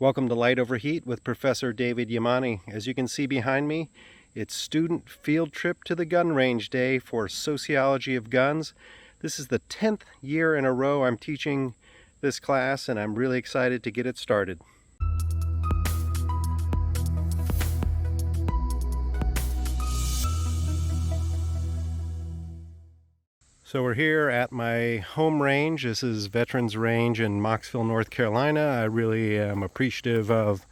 Welcome to Light Over Heat with Professor David Yamani. As you can see behind me, it's student field trip to the gun range day for Sociology of Guns. This is the 10th year in a row I'm teaching this class, and I'm really excited to get it started. So we're here at my home range. This is Veterans Range in Mocksville, North Carolina. I really am appreciative of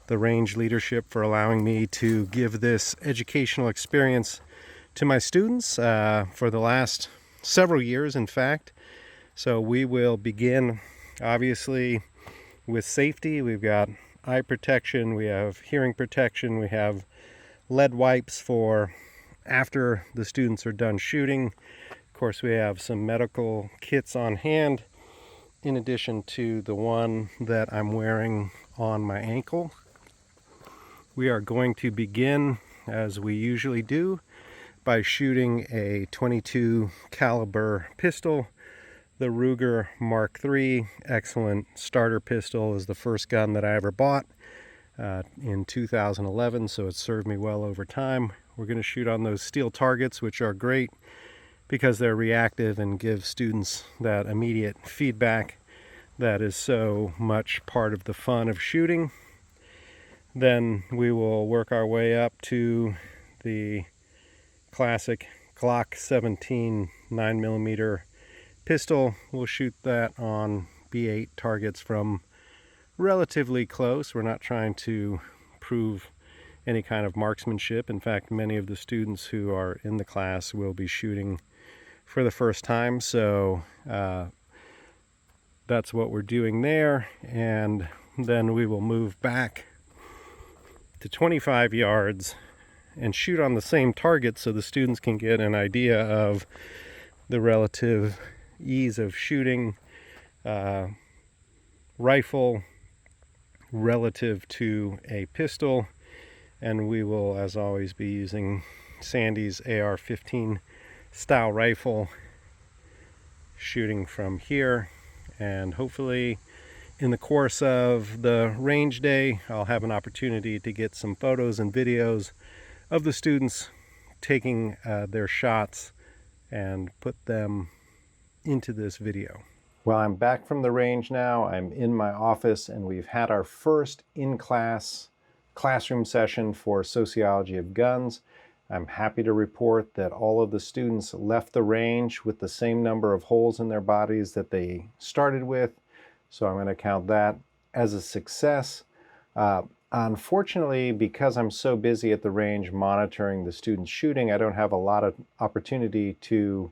the range leadership for allowing me to give this educational experience to my students for the last several years, in fact. So we will begin, obviously, with safety. We've got eye protection, we have hearing protection, we have lead wipes for after the students are done shooting. Of course, we have some medical kits on hand, in addition to the one that I'm wearing on my ankle. We are going to begin, as we usually do, by shooting a .22 caliber pistol. The Ruger Mark III, excellent starter pistol, is the first gun that I ever bought in 2011, so it's served me well over time. We're going to shoot on those steel targets, which are great because they're reactive and give students that immediate feedback that is so much part of the fun of shooting. Then we will work our way up to the classic Glock 17 9mm pistol. We'll shoot that on B8 targets from relatively close. We're not trying to prove any kind of marksmanship. In fact, many of the students who are in the class will be shooting for the first time, so that's what we're doing there. And then we will move back to 25 yards and shoot on the same target so the students can get an idea of the relative ease of shooting rifle relative to a pistol. And we will, as always, be using Sandy's AR-15 style rifle, shooting from here. And hopefully in the course of the range day, I'll have an opportunity to get some photos and videos of the students taking their shots and put them into this video. Well, I'm back from the range now. I'm in my office, and we've had our first in-class classroom session for Sociology of Guns. I'm happy to report that all of the students left the range with the same number of holes in their bodies that they started with. So I'm going to count that as a success. Unfortunately, because I'm so busy at the range monitoring the students shooting, I don't have a lot of opportunity to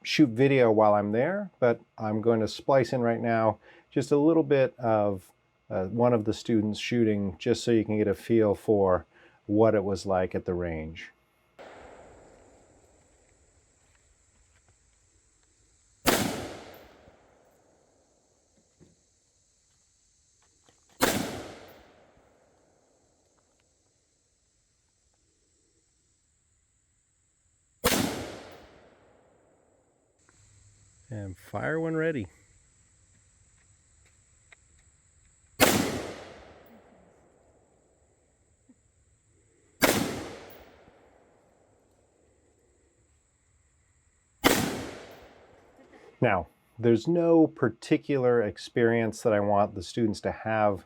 shoot video while I'm there, but I'm going to splice in right now just a little bit of one of the students shooting, just so you can get a feel for what it was like at the range. And fire when ready. Now, there's no particular experience that I want the students to have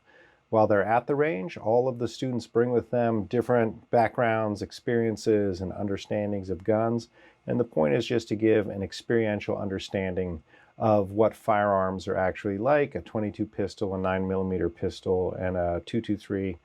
while they're at the range. All of the students bring with them different backgrounds, experiences, and understandings of guns. And the point is just to give an experiential understanding of what firearms are actually like: a .22 pistol, a 9mm pistol, and a .223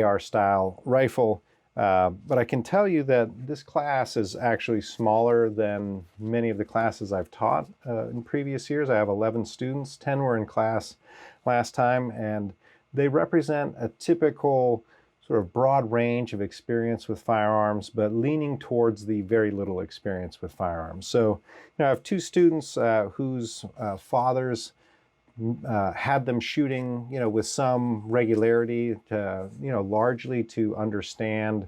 AR style rifle. But I can tell you that this class is actually smaller than many of the classes I've taught in previous years. I have 11 students, 10 were in class last time, and they represent a typical sort of broad range of experience with firearms, but leaning towards the very little experience with firearms. So, I have two students whose fathers had them shooting, with some regularity, to, largely to understand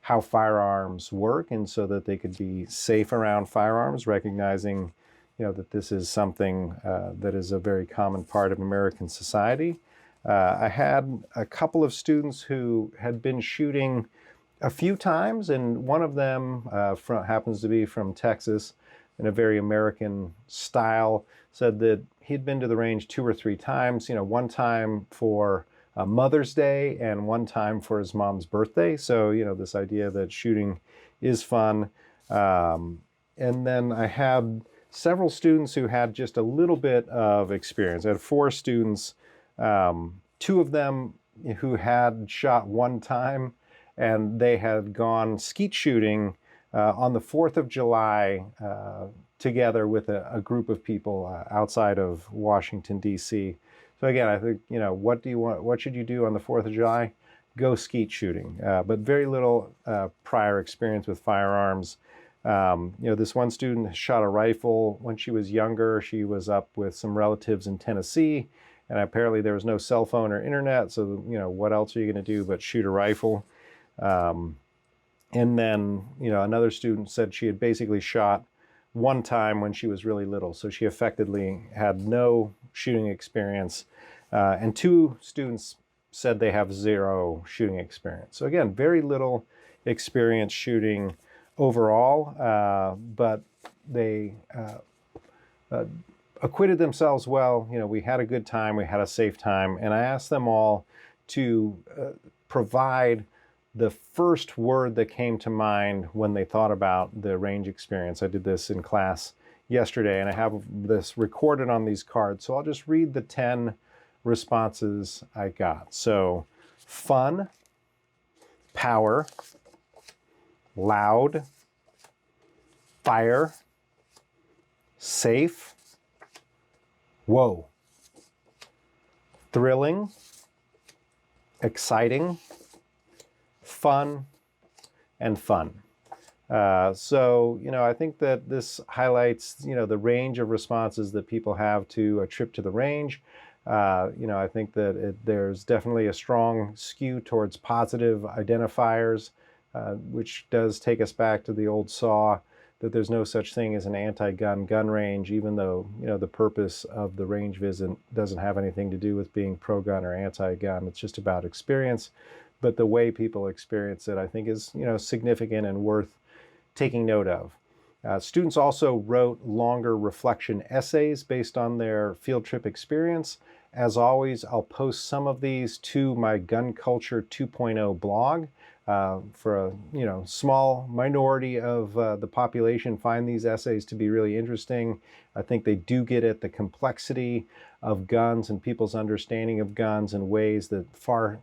how firearms work, and so that they could be safe around firearms, recognizing, that this is something that is a very common part of American society. I had a couple of students who had been shooting a few times, and one of them happens to be from Texas in a very American style, said that he'd been to the range 2 or 3 times, one time for Mother's Day and one time for his mom's birthday. So, this idea that shooting is fun. And then I had several students who had just a little bit of experience. I had 4 students, 2 of them who had shot one time, and they had gone skeet shooting on the 4th of July together with a group of people outside of Washington, D.C. So again, I think, what should you do on the 4th of July? Go skeet shooting, but very little prior experience with firearms. This one student shot a rifle when she was younger. She was up with some relatives in Tennessee, and apparently there was no cell phone or internet, so, what else are you going to do but shoot a rifle? And then, another student said she had basically shot one time when she was really little, so she effectively had no shooting experience. And 2 students said they have 0 shooting experience. So again, very little experience shooting overall, but they acquitted themselves well. We had a good time, we had a safe time, and I asked them all to provide the first word that came to mind when they thought about the range experience. I did this in class yesterday, and I have this recorded on these cards. So I'll just read the 10 responses I got. So, fun, power, loud, fire, safe, whoa, thrilling, exciting, fun, and fun. So, I think that this highlights, the range of responses that people have to a trip to the range. I think that there's definitely a strong skew towards positive identifiers, which does take us back to the old saw that there's no such thing as an anti-gun gun range, even though, the purpose of the range visit doesn't have anything to do with being pro-gun or anti-gun. It's just about experience. But the way people experience it, I think, is, significant and worth taking note of. Students also wrote longer reflection essays based on their field trip experience. As always, I'll post some of these to my Gun Culture 2.0 blog. For a small minority of the population find these essays to be really interesting. I think they do get at the complexity of guns and people's understanding of guns in ways that far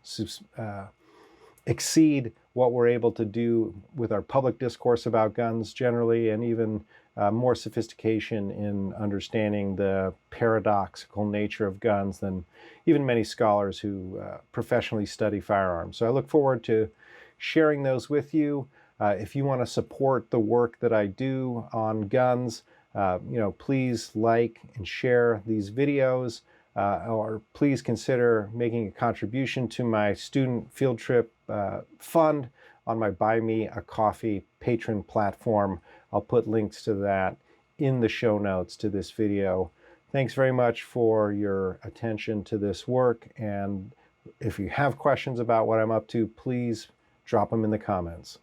exceed what we're able to do with our public discourse about guns generally, and even more sophistication in understanding the paradoxical nature of guns than even many scholars who professionally study firearms. So I look forward to sharing those with you. If you want to support the work that I do on guns, please like and share these videos, or please consider making a contribution to my student field trip fund on my Buy Me a Coffee patron platform. I'll put links to that in the show notes to this video. Thanks very much for your attention to this work, and if you have questions about what I'm up to, please drop them in the comments.